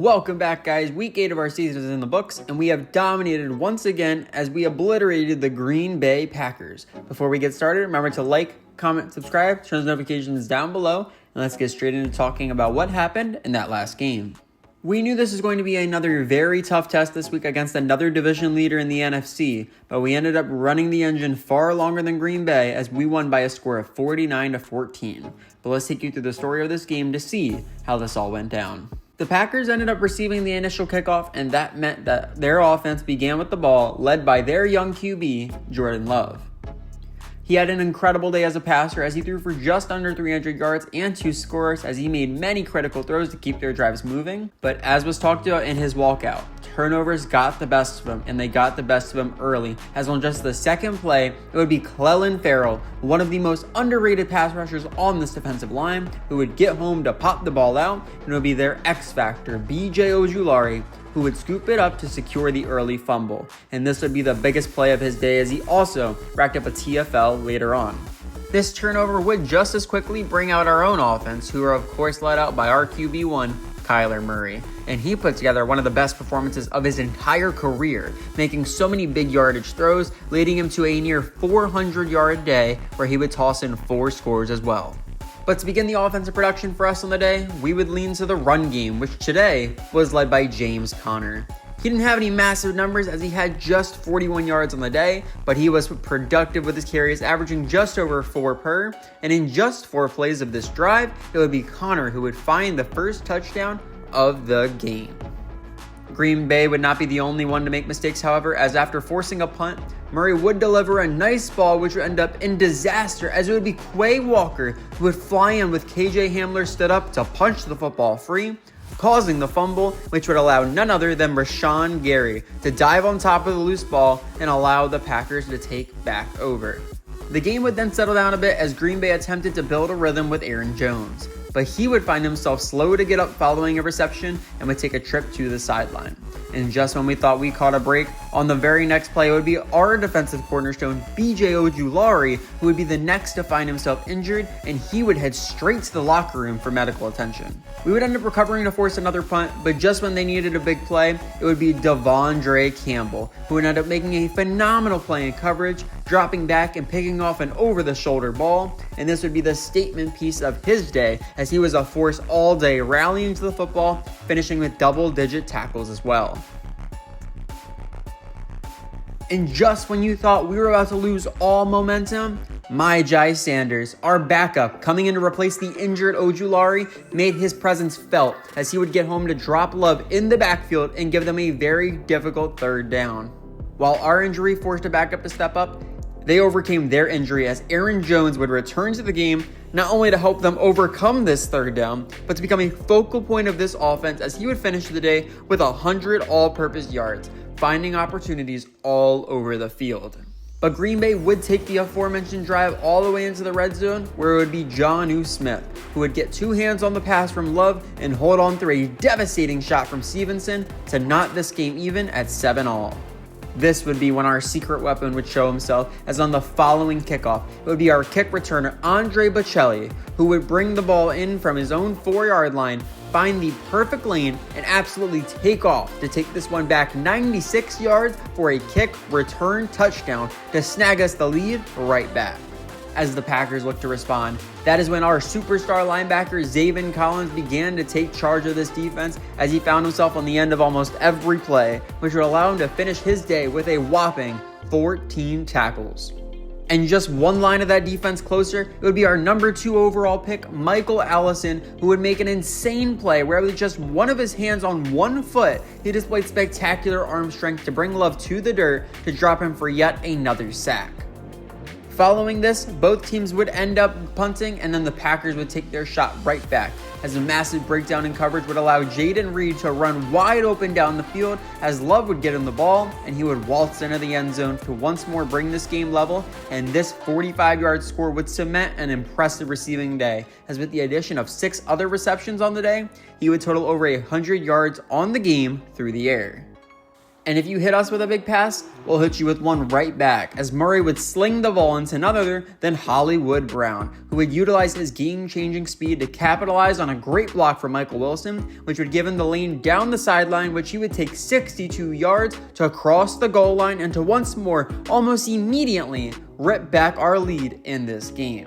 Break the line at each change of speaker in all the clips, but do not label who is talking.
Welcome back, guys. Week 8 of our season is in the books, and we have dominated once again as we obliterated the Green Bay Packers. Before we get started, remember to like, comment, subscribe, turn those notifications down below, and let's get straight into talking about what happened in that last game. We knew this was going to be another very tough test this week against another division leader in the NFC, but we ended up running the engine far longer than Green Bay as we won by a score of 49-14. But let's take you through the story of this game to see how this all went down. The Packers ended up receiving the initial kickoff, and that meant that their offense began with the ball, led by their young QB, Jordan Love. He had an incredible day as a passer as he threw for just under 300 yards and 2 scores as he made many critical throws to keep their drives moving. But as was talked about in his walkout, turnovers got the best of him, and they got the best of him early, as on just the second play, it would be Clelin Ferrell, one of the most underrated pass rushers on this defensive line, who would get home to pop the ball out, and it would be their X Factor, B.J. Ojulari, who would scoop it up to secure the early fumble. And this would be the biggest play of his day as he also racked up a TFL later on. This turnover would just as quickly bring out our own offense, who are of course led out by our QB1, Kyler Murray. And he put together one of the best performances of his entire career, making so many big yardage throws, leading him to a near 400-yard day where he would toss in 4 scores as well. But to begin the offensive production for us on the day, we would lean to the run game, which today was led by James Conner. He didn't have any massive numbers as he had just 41 yards on the day, but he was productive with his carries, averaging just over 4 per, and in just 4 plays of this drive, it would be Conner who would find the first touchdown of the game. Green Bay would not be the only one to make mistakes, however, as after forcing a punt, Murray would deliver a nice ball which would end up in disaster as it would be Quay Walker who would fly in with KJ Hamler stood up to punch the football free, causing the fumble, which would allow none other than Rashawn Gary to dive on top of the loose ball and allow the Packers to take back over. The game would then settle down a bit as Green Bay attempted to build a rhythm with Aaron Jones, but he would find himself slow to get up following a reception and would take a trip to the sideline. And just when we thought we caught a break, on the very next play it would be our defensive cornerstone, B.J. Ojulari, who would be the next to find himself injured, and he would head straight to the locker room for medical attention. We would end up recovering to force another punt, but just when they needed a big play, it would be Devondre Campbell, who would end up making a phenomenal play in coverage, dropping back and picking off an over-the-shoulder ball, and this would be the statement piece of his day as he was a force all day, rallying to the football, finishing with double-digit tackles as well. And just when you thought we were about to lose all momentum, Myjai Sanders, our backup, coming in to replace the injured Ojulari, made his presence felt as he would get home to drop Love in the backfield and give them a very difficult third down. While our injury forced a backup to step up, they overcame their injury as Aaron Jones would return to the game, not only to help them overcome this third down, but to become a focal point of this offense as he would finish the day with 100 all-purpose yards, finding opportunities all over the field. But Green Bay would take the aforementioned drive all the way into the red zone, where it would be Jonnu Smith, who would get 2 hands on the pass from Love and hold on through a devastating shot from Stevenson to knot this game even at 7-all. This would be when our secret weapon would show himself, as on the following kickoff, it would be our kick returner Andre Bocelli, who would bring the ball in from his own 4-yard line, find the perfect lane, and absolutely take off to take this one back 96 yards for a kick return touchdown to snag us the lead right back. As the Packers look to respond, that is when our superstar linebacker Zaven Collins began to take charge of this defense as he found himself on the end of almost every play, which would allow him to finish his day with a whopping 14 tackles. And just one line of that defense closer, it would be our number 2 overall pick, Michael Allison, who would make an insane play where with just one of his hands on one foot, he displayed spectacular arm strength to bring Love to the dirt to drop him for yet another sack. Following this, both teams would end up punting, and then the Packers would take their shot right back, as a massive breakdown in coverage would allow Jaden Reed to run wide open down the field as Love would get him the ball, and he would waltz into the end zone to once more bring this game level, and this 45-yard score would cement an impressive receiving day, as with the addition of 6 other receptions on the day, he would total over 100 yards on the game through the air. And if you hit us with a big pass, we'll hit you with one right back, as Murray would sling the ball into none other than Hollywood Brown, who would utilize his game-changing speed to capitalize on a great block from Michael Wilson, which would give him the lane down the sideline, which he would take 62 yards to cross the goal line and to once more, almost immediately, rip back our lead in this game.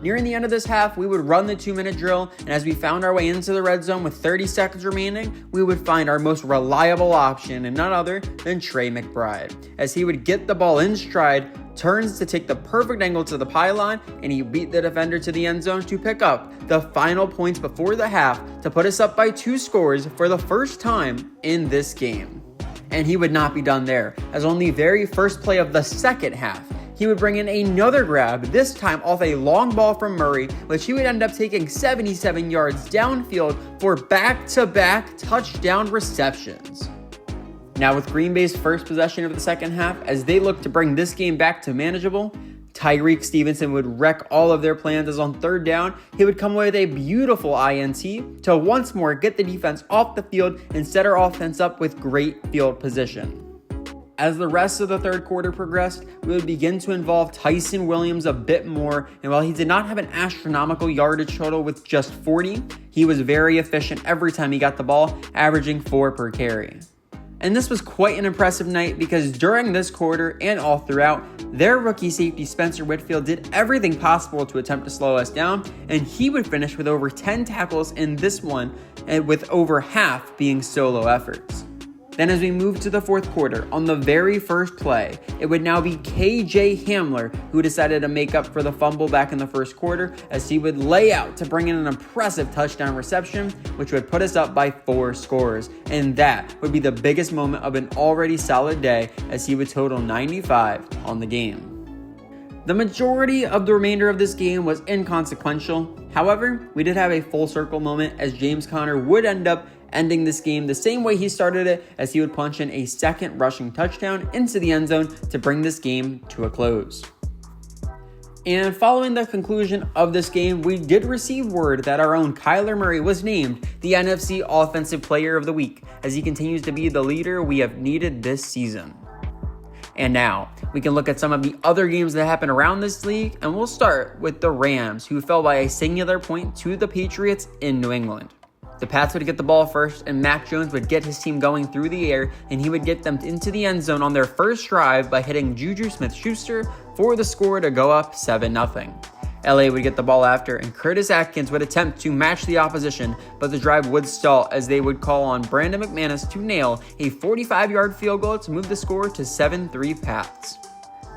Nearing the end of this half, we would run the 2-minute drill, and as we found our way into the red zone with 30 seconds remaining, we would find our most reliable option and none other than Trey McBride, as he would get the ball in stride, turns to take the perfect angle to the pylon, and he beat the defender to the end zone to pick up the final points before the half to put us up by 2 scores for the first time in this game. And he would not be done there, as on the very first play of the second half, he would bring in another grab, this time off a long ball from Murray, which he would end up taking 77 yards downfield for back-to-back touchdown receptions. Now with Green Bay's first possession of the second half, as they look to bring this game back to manageable, Tyreek Stevenson would wreck all of their plans, as on third down, he would come away with a beautiful INT to once more get the defense off the field and set our offense up with great field position. As the rest of the third quarter progressed, we would begin to involve Tyson Williams a bit more, and while he did not have an astronomical yardage total with just 40, he was very efficient every time he got the ball, averaging 4 per carry. And this was quite an impressive night because during this quarter and all throughout, their rookie safety Spencer Whitfield did everything possible to attempt to slow us down, and he would finish with over 10 tackles in this one, and with over half being solo efforts. Then as we move to the fourth quarter, on the very first play, it would now be KJ Hamler who decided to make up for the fumble back in the first quarter, as he would lay out to bring in an impressive touchdown reception, which would put us up by 4 scores. And that would be the biggest moment of an already solid day, as he would total 95 on the game. The majority of the remainder of this game was inconsequential. However, we did have a full circle moment, as James Conner would end up ending this game the same way he started it, as he would punch in a second rushing touchdown into the end zone to bring this game to a close. And following the conclusion of this game, we did receive word that our own Kyler Murray was named the NFC Offensive Player of the Week, as he continues to be the leader we have needed this season. And now, we can look at some of the other games that happened around this league, and we'll start with the Rams, who fell by a singular point to the Patriots in New England. The Pats would get the ball first, and Mac Jones would get his team going through the air, and he would get them into the end zone on their first drive by hitting Juju Smith-Schuster for the score to go up 7-0. LA would get the ball after, and Curtis Atkins would attempt to match the opposition, but the drive would stall, as they would call on Brandon McManus to nail a 45-yard field goal to move the score to 7-3 Pats.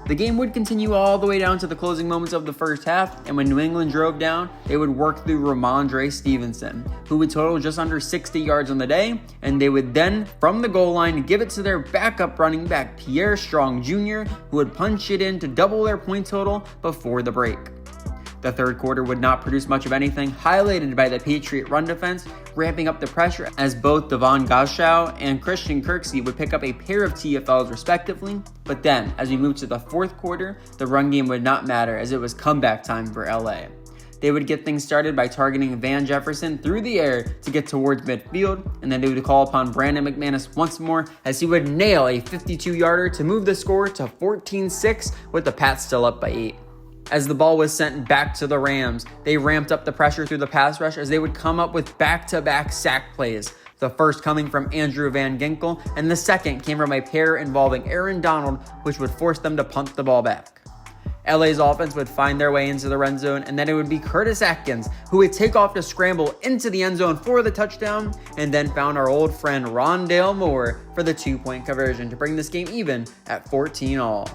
The game would continue all the way down to the closing moments of the first half, and when New England drove down, they would work through Ramondre Stevenson, who would total just under 60 yards on the day, and they would then, from the goal line, give it to their backup running back Pierre Strong Jr., who would punch it in to double their point total before the break. The third quarter would not produce much of anything, highlighted by the Patriot run defense, ramping up the pressure as both Devon Goshow and Christian Kirksey would pick up a pair of TFLs respectively. But then, as we moved to the fourth quarter, the run game would not matter, as it was comeback time for LA. They would get things started by targeting Van Jefferson through the air to get towards midfield, and then they would call upon Brandon McManus once more, as he would nail a 52-yarder to move the score to 14-6, with the Pats still up by 8. As the ball was sent back to the Rams, they ramped up the pressure through the pass rush, as they would come up with back-to-back sack plays. The first coming from Andrew Van Ginkel, and the second came from a pair involving Aaron Donald, which would force them to punt the ball back. LA's offense would find their way into the red zone, and then it would be Curtis Atkins who would take off to scramble into the end zone for the touchdown, and then found our old friend Rondale Moore for the 2-point conversion to bring this game even at 14-all.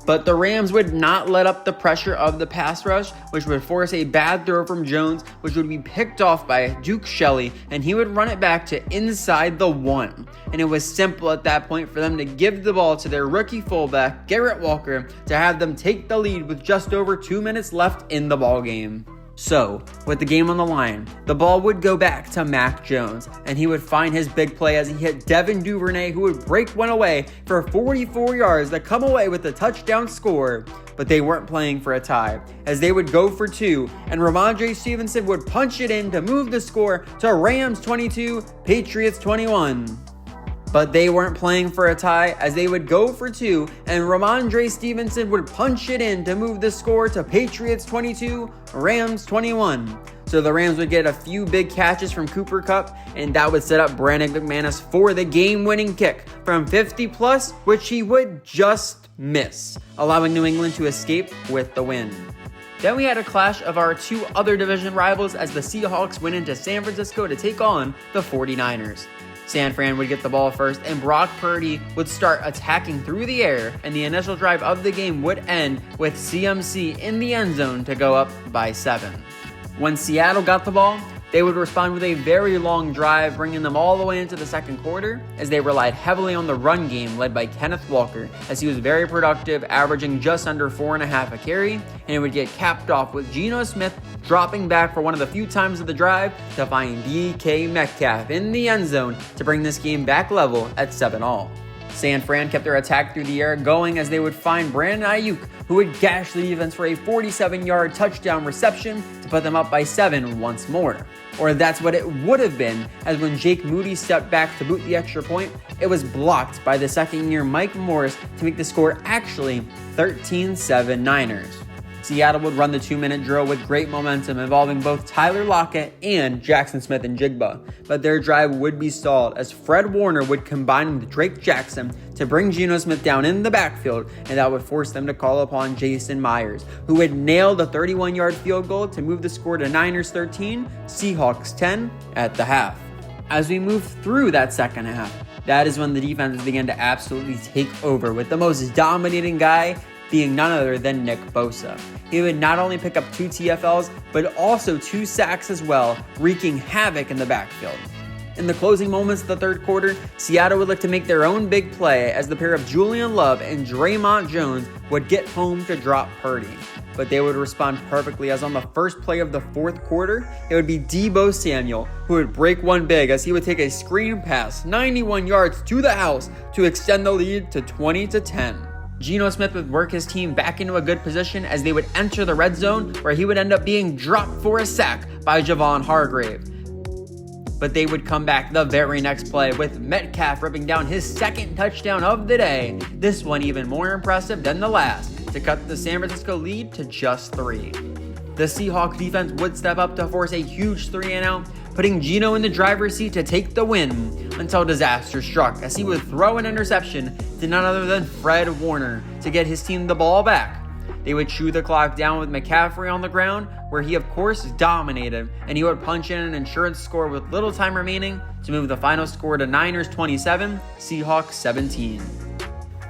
But the Rams would not let up the pressure of the pass rush, which would force a bad throw from Jones, which would be picked off by Duke Shelley, and he would run it back to inside the 1. And it was simple at that point for them to give the ball to their rookie fullback, Garrett Walker, to have them take the lead with just over 2 minutes left in the ballgame. So, with the game on the line, the ball would go back to Mac Jones, and he would find his big play as he hit Devin Duvernay, who would break one away for 44 yards to come away with a touchdown score. But they weren't playing for a tie, as they would go for 2, and Ramondre Stevenson would punch it in to move the score to Rams 22, Patriots 21. But they weren't playing for a tie, as they would go for two, and Ramondre Stevenson would punch it in to move the score to Patriots 22, Rams 21. So the Rams would get a few big catches from Cooper Kupp, and that would set up Brandon McManus for the game-winning kick from 50 plus, which he would just miss, allowing New England to escape with the win. Then we had a clash of our two other division rivals as the Seahawks went into San Francisco to take on the 49ers. San Fran would get the ball first, and Brock Purdy would start attacking through the air, and the initial drive of the game would end with CMC in the end zone to go up by 7. When Seattle got the ball, they would respond with a very long drive, bringing them all the way into the second quarter, as they relied heavily on the run game led by Kenneth Walker, as he was very productive, averaging just under 4.5 a carry, and it would get capped off with Geno Smith dropping back for one of the few times of the drive to find DK Metcalf in the end zone to bring this game back level at 7-all. San Fran kept their attack through the air going as they would find Brandon Ayuk, who would gash the defense for a 47-yard touchdown reception to put them up by 7 once more. Or that's what it would have been, as when Jake Moody stepped back to boot the extra point, it was blocked by the second-year Mike Morris to make the score actually 13-7 Niners. Seattle would run the 2-minute drill with great momentum involving both Tyler Lockett and Jackson Smith-Njigba, but their drive would be stalled as Fred Warner would combine with Drake Jackson to bring Geno Smith down in the backfield, and that would force them to call upon Jason Myers, who would nail the 31-yard field goal to move the score to Niners 13, Seahawks 10 at the half. As we move through that second half, that is when the defenses began to absolutely take over, with the most dominating guy being none other than Nick Bosa. He would not only pick up 2 TFLs, but also 2 sacks as well, wreaking havoc in the backfield. In the closing moments of the third quarter, Seattle would look to make their own big play as the pair of Julian Love and Draymond Jones would get home to drop Purdy. But they would respond perfectly, as on the first play of the fourth quarter, it would be Deebo Samuel who would break one big as he would take a screen pass 91 yards to the house to extend the lead to 20-10. Geno Smith would work his team back into a good position as they would enter the red zone, where he would end up being dropped for a sack by Javon Hargrave. But they would come back the very next play with Metcalf ripping down his second touchdown of the day, this one even more impressive than the last, to cut the San Francisco lead to just 3. The Seahawks defense would step up to force a huge 3-and-out, putting Geno in the driver's seat to take the win, until disaster struck as he would throw an interception to none other than Fred Warner to get his team the ball back. They would chew the clock down with McCaffrey on the ground, where he of course dominated, and he would punch in an insurance score with little time remaining to move the final score to Niners 27, Seahawks 17.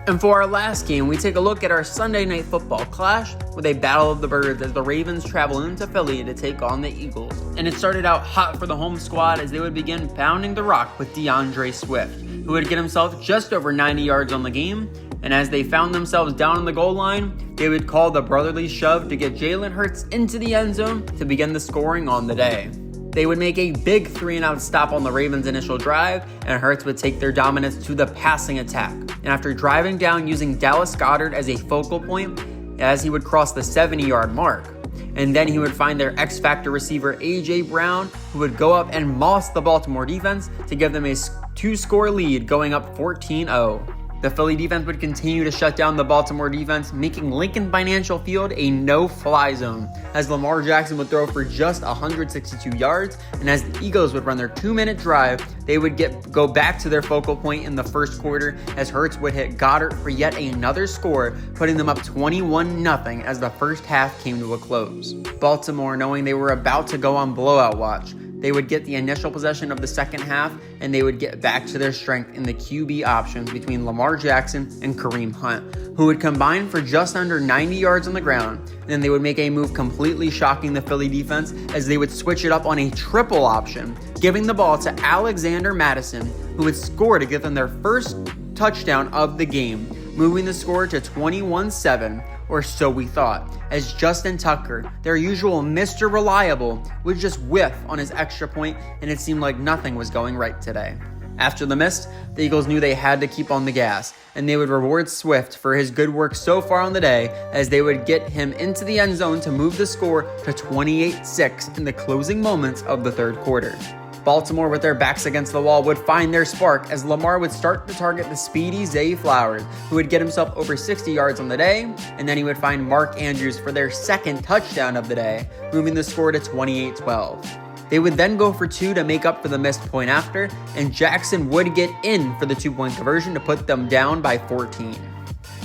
And for our last game, we take a look at our Sunday Night Football clash with a battle of the birds as the Ravens travel into Philly to take on the Eagles. And it started out hot for the home squad as they would begin pounding the rock with DeAndre Swift, who would get himself just over 90 yards on the game. And as they found themselves down on the goal line, they would call the brotherly shove to get Jalen Hurts into the end zone to begin the scoring on the day. They would make a big 3-and-out stop on the Ravens' initial drive, and Hurts would take their dominance to the passing attack. And after driving down using Dallas Goedert as a focal point, as he would cross the 70-yard mark. And then he would find their X-Factor receiver A.J. Brown, who would go up and moss the Baltimore defense to give them a 2-score lead, going up 14-0. The Philly defense would continue to shut down the Baltimore defense, making Lincoln Financial Field a no-fly zone, as Lamar Jackson would throw for just 162 yards, and as the Eagles would run their 2-minute drive, they would go back to their focal point in the first quarter, as Hurts would hit Goddard for yet another score, putting them up 21-0 as the first half came to a close. Baltimore, knowing they were about to go on blowout watch, they would get the initial possession of the second half, and they would get back to their strength in the QB options between Lamar Jackson and Kareem Hunt, who would combine for just under 90 yards on the ground. Then they would make a move completely shocking the Philly defense as they would switch it up on a triple option, giving the ball to Alexander Madison, who would score to give them their first touchdown of the game, moving the score to 21-7. Or so we thought, as Justin Tucker, their usual Mr. Reliable, would just whiff on his extra point, and it seemed like nothing was going right today. After the miss, the Eagles knew they had to keep on the gas, and they would reward Swift for his good work so far on the day, as they would get him into the end zone to move the score to 28-6 in the closing moments of the third quarter. Baltimore, with their backs against the wall, would find their spark as Lamar would start to target the speedy Zay Flowers, who would get himself over 60 yards on the day, and then he would find Mark Andrews for their second touchdown of the day, moving the score to 28-12. They would then go for 2 to make up for the missed point after, and Jackson would get in for the 2-point conversion to put them down by 14.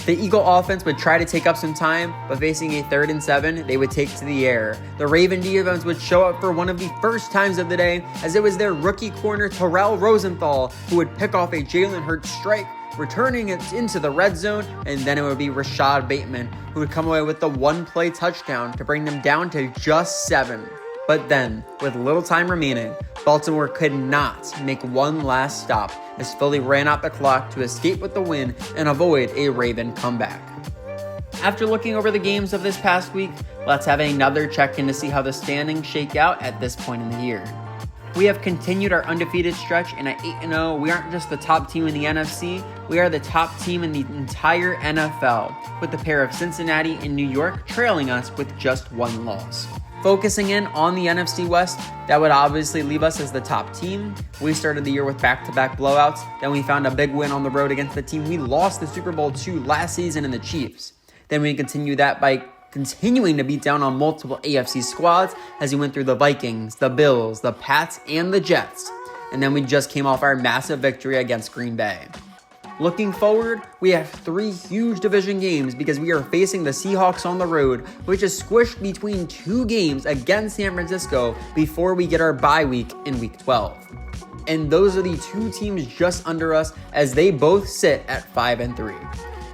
The Eagle offense would try to take up some time, but facing a 3rd and 7, they would take to the air. The Raven defense would show up for one of the first times of the day, as it was their rookie corner Terrell Rosenthal who would pick off a Jalen Hurts strike, returning it into the red zone, and then it would be Rashad Bateman who would come away with the 1-play touchdown to bring them down to just 7. But then, with little time remaining, Baltimore could not make one last stop as Philly ran out the clock to escape with the win and avoid a Raven comeback. After looking over the games of this past week, let's have another check-in to see how the standings shake out at this point in the year. We have continued our undefeated stretch, and at 8-0, we aren't just the top team in the NFC, we are the top team in the entire NFL, with the pair of Cincinnati and New York trailing us with just 1 loss. Focusing in on the NFC West, that would obviously leave us as the top team. We started the year with back-to-back blowouts, then we found a big win on the road against the team we lost the Super Bowl to last season in the Chiefs. Then we continue that by continuing to beat down on multiple AFC squads as we went through the Vikings, the Bills, the Pats, and the Jets. And then we just came off our massive victory against Green Bay. Looking forward, we have 3 huge division games because we are facing the Seahawks on the road, which is squished between 2 games against San Francisco before we get our bye week in week 12. And those are the 2 teams just under us as they both sit at 5-3.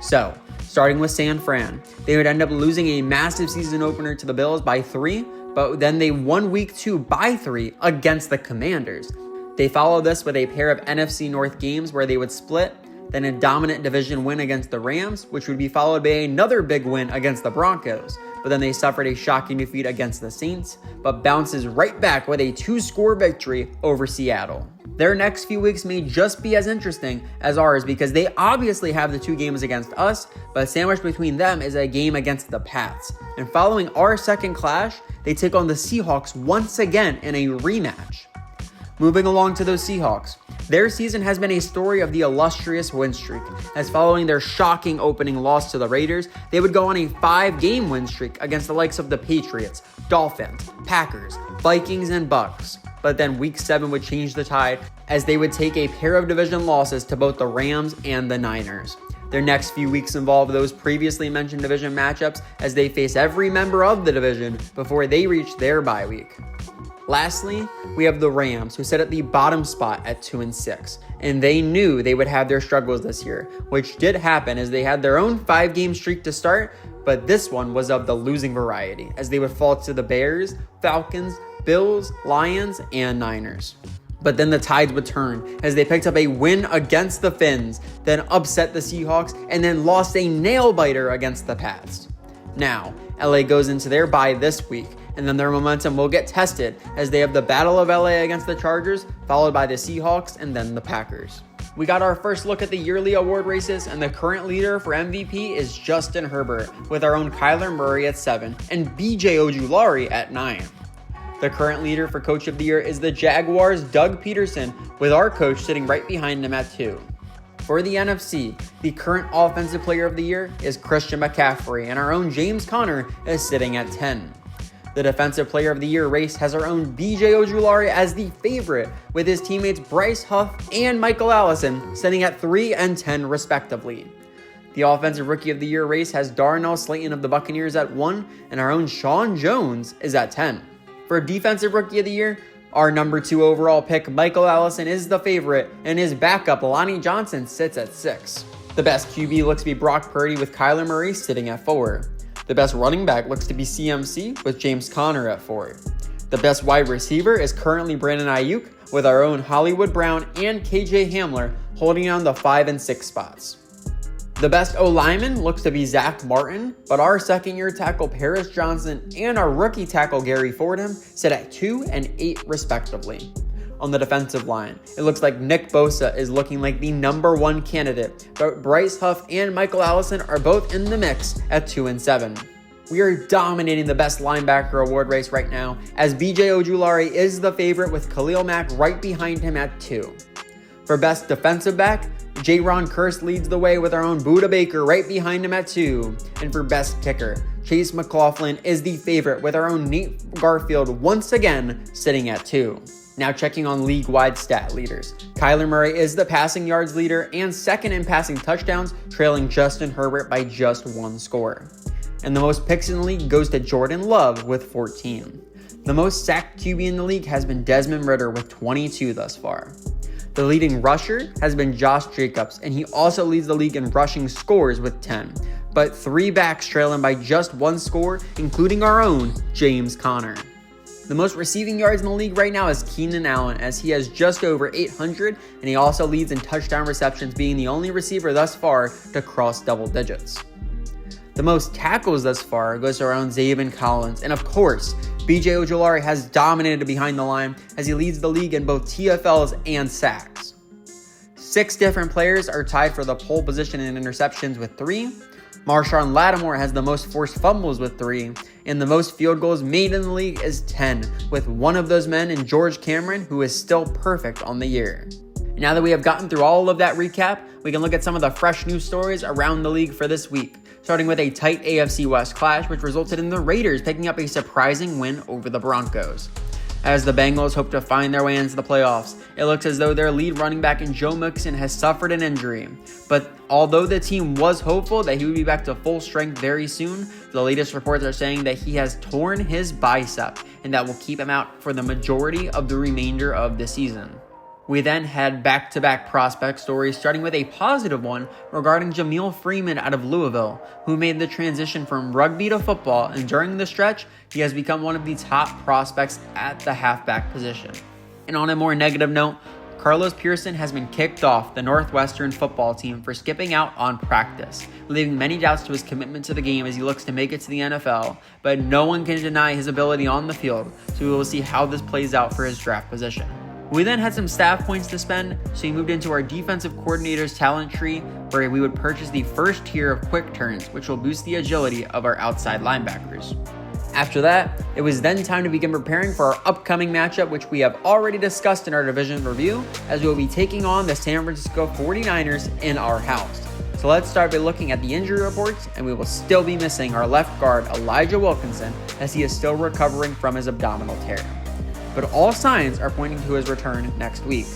So, starting with San Fran, they would end up losing a massive season opener to the Bills by 3, but then they won week 2 by 3 against the Commanders. They followed this with a pair of NFC North games where they would split, then a dominant division win against the Rams, which would be followed by another big win against the Broncos. But then they suffered a shocking defeat against the Saints, but bounces right back with a 2-score victory over Seattle. Their next few weeks may just be as interesting as ours because they obviously have the 2 games against us, but sandwiched between them is a game against the Pats. And following our second clash, they take on the Seahawks once again in a rematch. Moving along to those Seahawks, their season has been a story of the illustrious win streak, as following their shocking opening loss to the Raiders, they would go on a 5-game win streak against the likes of the Patriots, Dolphins, Packers, Vikings, and Bucks. But then week 7 would change the tide as they would take a pair of division losses to both the Rams and the Niners. Their next few weeks involve those previously mentioned division matchups as they face every member of the division before they reach their bye week. Lastly, we have the Rams, who sit at the bottom spot at 2-6, and they knew they would have their struggles this year, which did happen as they had their own 5-game streak to start, but this one was of the losing variety, as they would fall to the Bears, Falcons, Bills, Lions, and Niners. But then the tides would turn as they picked up a win against the Finns, then upset the Seahawks, and then lost a nail-biter against the Pats. Now, LA goes into their bye this week, and then their momentum will get tested as they have the Battle of LA against the Chargers, followed by the Seahawks, and then the Packers. We got our first look at the yearly award races, and the current leader for MVP is Justin Herbert, with our own Kyler Murray at 7, and BJ Ojulari at 9. The current leader for Coach of the Year is the Jaguars' Doug Peterson, with our coach sitting right behind him at 2. For the NFC, the current Offensive Player of the Year is Christian McCaffrey, and our own James Conner is sitting at 10. The Defensive Player of the Year race has our own BJ Ojulari as the favorite, with his teammates Bryce Huff and Michael Allison sitting at 3 and 10 respectively. The Offensive Rookie of the Year race has Darnell Slayton of the Buccaneers at 1, and our own Sean Jones is at 10. For Defensive Rookie of the Year, our number 2 overall pick, Michael Allison, is the favorite, and his backup, Lonnie Johnson, sits at 6. The best QB looks to be Brock Purdy, with Kyler Murray sitting at 4. The best running back looks to be CMC, with James Conner at 4. The best wide receiver is currently Brandon Ayuk, with our own Hollywood Brown and KJ Hamler holding down the 5 and 6 spots. The best O-lineman looks to be Zach Martin, but our second-year tackle Paris Johnson and our rookie tackle Gary Fordham sit at 2 and 8 respectively. On the defensive line, it looks like Nick Bosa is looking like the number 1 candidate, but Bryce Huff and Michael Allison are both in the mix at 2 and 7. We are dominating the best linebacker award race right now, as BJ Ojulari is the favorite with Khalil Mack right behind him at 2. For best defensive back, Jaron Kearse leads the way with our own Budda Baker right behind him at 2. And for best kicker, Chase McLaughlin is the favorite with our own Nate Garfield once again sitting at 2. Now checking on league-wide stat leaders. Kyler Murray is the passing yards leader and second in passing touchdowns, trailing Justin Herbert by just 1 score. And the most picks in the league goes to Jordan Love with 14. The most sacked QB in the league has been Desmond Ridder with 22 thus far. The leading rusher has been Josh Jacobs, and he also leads the league in rushing scores with 10. But 3 backs trail him by just 1 score, including our own James Conner. The most receiving yards in the league right now is Keenan Allen, as he has just over 800, and he also leads in touchdown receptions, being the only receiver thus far to cross double digits. The most tackles thus far goes to our own Zaven Collins, and of course, BJ Ojulari has dominated behind the line as he leads the league in both TFLs and sacks. 6 different players are tied for the pole position in interceptions with 3. Marshawn Lattimore has the most forced fumbles with 3, and the most field goals made in the league is 10, with one of those men in George Cameron, who is still perfect on the year. Now that we have gotten through all of that recap, we can look at some of the fresh news stories around the league for this week, starting with a tight AFC West clash, which resulted in the Raiders picking up a surprising win over the Broncos. As the Bengals hope to find their way into the playoffs, it looks as though their lead running back in Joe Mixon has suffered an injury. But although the team was hopeful that he would be back to full strength very soon, the latest reports are saying that he has torn his bicep, and that will keep him out for the majority of the remainder of the season. We then had back-to-back prospect stories, starting with a positive one regarding Jamil Freeman out of Louisville, who made the transition from rugby to football, and during the stretch, he has become one of the top prospects at the halfback position. And on a more negative note, Carlos Pearson has been kicked off the Northwestern football team for skipping out on practice, leaving many doubts to his commitment to the game as he looks to make it to the NFL, but no one can deny his ability on the field, so we will see how this plays out for his draft position. We then had some staff points to spend, so we moved into our defensive coordinator's talent tree, where we would purchase the first tier of quick turns, which will boost the agility of our outside linebackers. After that, it was then time to begin preparing for our upcoming matchup, which we have already discussed in our division review, as we will be taking on the San Francisco 49ers in our house. So let's start by looking at the injury reports, and we will still be missing our left guard Elijah Wilkinson, as he is still recovering from his abdominal tear. But all signs are pointing to his return next week.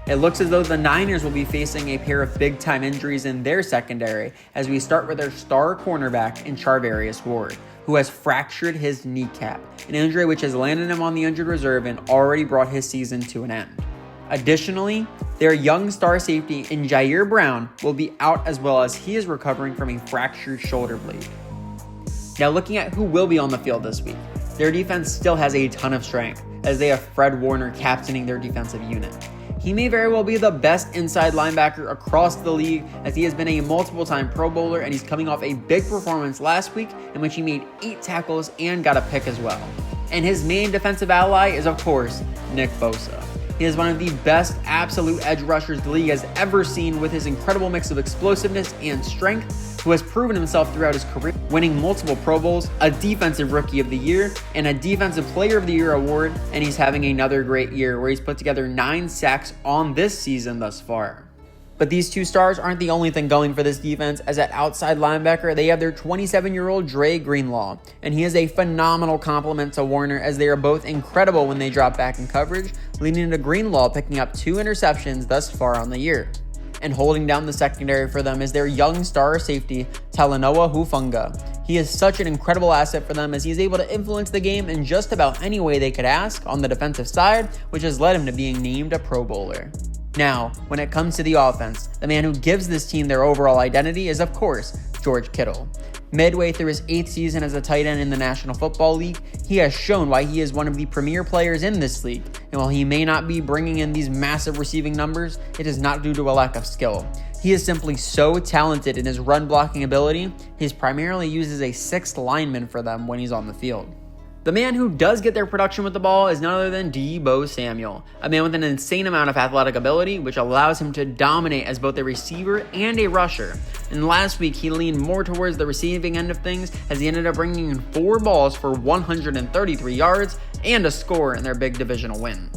It looks as though the Niners will be facing a pair of big-time injuries in their secondary, as we start with their star cornerback in Charvarius Ward, who has fractured his kneecap, an injury which has landed him on the injured reserve and already brought his season to an end. Additionally, their young star safety in Jair Brown will be out, as well as he is recovering from a fractured shoulder blade. Now looking at who will be on the field this week, their defense still has a ton of strength, as they have Fred Warner captaining their defensive unit. He may very well be the best inside linebacker across the league, as he has been a multiple-time Pro Bowler, and he's coming off a big performance last week in which he made 8 tackles and got a pick as well. And his main defensive ally is, of course, Nick Bosa. He is one of the best absolute edge rushers the league has ever seen, with his incredible mix of explosiveness and strength, who has proven himself throughout his career, winning multiple Pro Bowls, a Defensive Rookie of the Year, and a Defensive Player of the Year award, and he's having another great year where he's put together 9 sacks on this season thus far. But these 2 stars aren't the only thing going for this defense, as at outside linebacker, they have their 27-year-old Dre Greenlaw, and he is a phenomenal complement to Warner, as they are both incredible when they drop back in coverage, leading to Greenlaw picking up 2 interceptions thus far on the year. And holding down the secondary for them is their young star safety, Talanoa Hufanga. He is such an incredible asset for them, as he is able to influence the game in just about any way they could ask on the defensive side, which has led him to being named a Pro Bowler. Now, when it comes to the offense, the man who gives this team their overall identity is, of course, George Kittle. Midway through his 8th season as a tight end in the National Football League, he has shown why he is one of the premier players in this league, and while he may not be bringing in these massive receiving numbers, it is not due to a lack of skill. He is simply so talented in his run blocking ability, he is primarily used as a 6th lineman for them when he's on the field. The man who does get their production with the ball is none other than Deebo Samuel, a man with an insane amount of athletic ability, which allows him to dominate as both a receiver and a rusher. And last week, he leaned more towards the receiving end of things as he ended up bringing in 4 balls for 133 yards and a score in their big divisional win.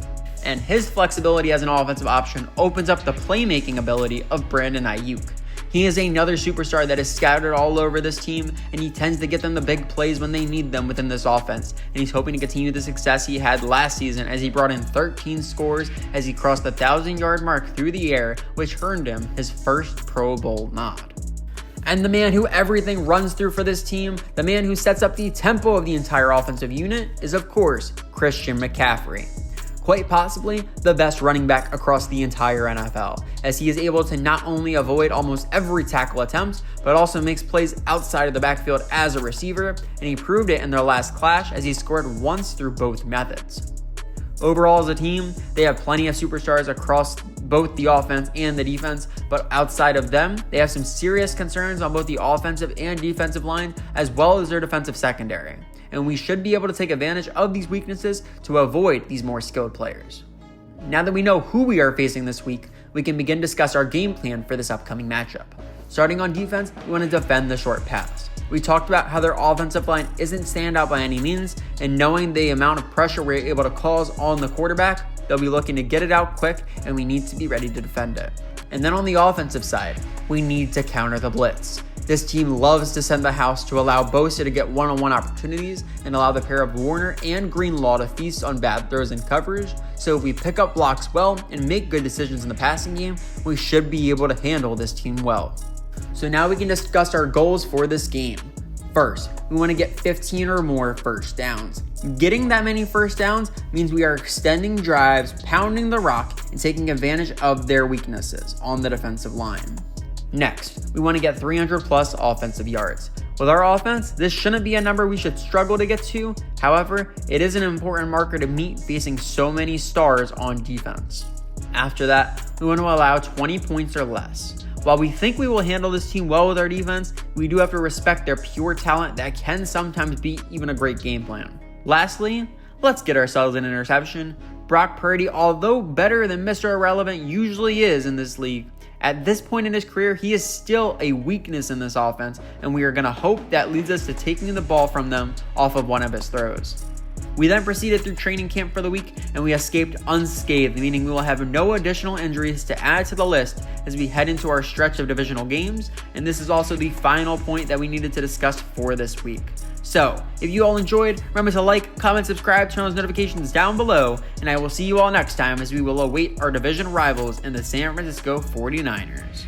And his flexibility as an offensive option opens up the playmaking ability of Brandon Ayuk. He is another superstar that is scattered all over this team, and he tends to get them the big plays when they need them within this offense. And he's hoping to continue the success he had last season as he brought in 13 scores as he crossed the 1,000-yard mark through the air, which earned him his first Pro Bowl nod. And the man who everything runs through for this team, the man who sets up the tempo of the entire offensive unit, is of course Christian McCaffrey. Quite possibly the best running back across the entire NFL, as he is able to not only avoid almost every tackle attempt, but also makes plays outside of the backfield as a receiver, and he proved it in their last clash as he scored once through both methods. Overall, as a team, they have plenty of superstars across both the offense and the defense, but outside of them, they have some serious concerns on both the offensive and defensive lines, as well as their defensive secondary. And we should be able to take advantage of these weaknesses to avoid these more skilled players. Now that we know who we are facing this week, we can begin to discuss our game plan for this upcoming matchup. Starting on defense, we want to defend the short pass. We talked about how their offensive line isn't standout by any means, and knowing the amount of pressure we're able to cause on the quarterback, they'll be looking to get it out quick, and we need to be ready to defend it. And then on the offensive side, we need to counter the blitz. This team loves to send the house to allow Bosa to get one-on-one opportunities and allow the pair of Warner and Greenlaw to feast on bad throws and coverage. So if we pick up blocks well and make good decisions in the passing game, we should be able to handle this team well. So now we can discuss our goals for this game. First, we want to get 15 or more first downs. Getting that many first downs means we are extending drives, pounding the rock, and taking advantage of their weaknesses on the defensive line. Next, we want to get 300 plus offensive yards. With our offense, this shouldn't be a number we should struggle to get to. However, it is an important marker to meet facing so many stars on defense. After that, we want to allow 20 points or less. While we think we will handle this team well with our defense, we do have to respect their pure talent that can sometimes beat even a great game plan. Lastly, let's get ourselves an interception. Brock Purdy, although better than Mr. Irrelevant usually is in this league, at this point in his career, he is still a weakness in this offense, and we are going to hope that leads us to taking the ball from them off of one of his throws. We then proceeded through training camp for the week, and we escaped unscathed, meaning we will have no additional injuries to add to the list as we head into our stretch of divisional games, and this is also the final point that we needed to discuss for this week. So, if you all enjoyed, remember to like, comment, subscribe, turn on those notifications down below, and I will see you all next time as we will await our division rivals in the San Francisco 49ers.